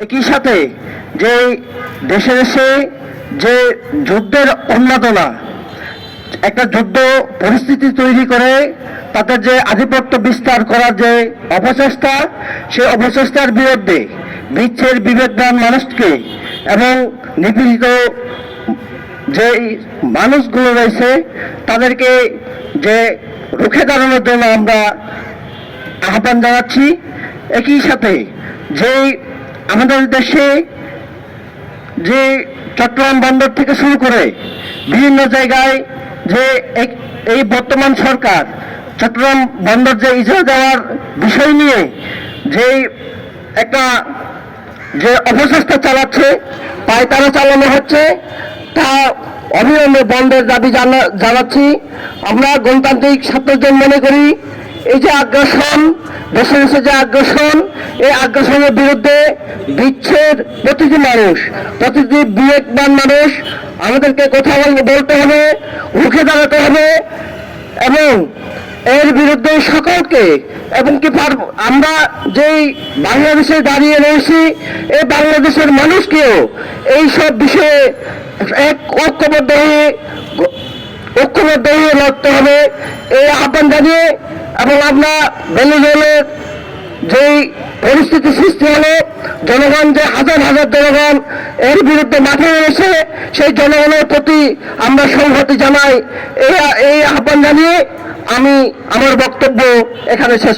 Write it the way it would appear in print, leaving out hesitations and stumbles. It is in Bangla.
একই সাথে যে দেশে দেশে যে যুদ্ধের উন্মাদনা, একটা যুদ্ধ পরিস্থিতি তৈরি করে তাদের যে আধিপত্য বিস্তার করার যে অপচেষ্টা, সেই অপচেষ্টার বিরুদ্ধে বিচ্ছের বিবেকবান মানুষকে এবং নিপীড়িত যে মানুষগুলো রয়েছে তাদেরকে যে রুখে দাঁড়ানোর জন্য আমরা আহ্বান জানাচ্ছি। একই সাথে যে আমাদের দেশে যে চট্টগ্রাম বন্দর থেকে শুরু করে বিভিন্ন জায়গায় যে এই বর্তমান সরকার চট্টগ্রাম বন্দর যে ইজারা দেওয়ার বিষয় নিয়ে যে একটা যে অপচেষ্টা চালাচ্ছে, পায়তারা চালানো হচ্ছে, তা অবিলম্বে বন্ধের দাবি জানাচ্ছি। আমরা গণতান্ত্রিক ছাত্রজন মনে করি এই যে আগ্রাসন, দেশে দেশে যে আগ্রাসন, এই আগ্রাসনের বিরুদ্ধে বিচ্ছেদ প্রতিটি মানুষ, প্রতিটি বিবেকবান মানুষ আমাদেরকে কথা বলতে হবে, রুখে দাঁড়াতে হবে এবং এর বিরুদ্ধে সকলকে এবং কি আমরা যেই বাংলাদেশে দাঁড়িয়ে রয়েছি এই বাংলাদেশের মানুষকেও এই সব বিষয়ে এক ঐক্যবদ্ধ হয়ে লড়তে হবে এই আহ্বান জানিয়ে। এবং আমরা বেলুজলের যেই পরিস্থিতি সৃষ্টি হলো, জনগণ যে হাজার হাজার জনগণ এর বিরুদ্ধে মাঠে এসে সেই জনগণের প্রতি আমরা সংহতি জানাই। এই আহ্বান জানিয়ে আমি আমার বক্তব্য এখানে শেষ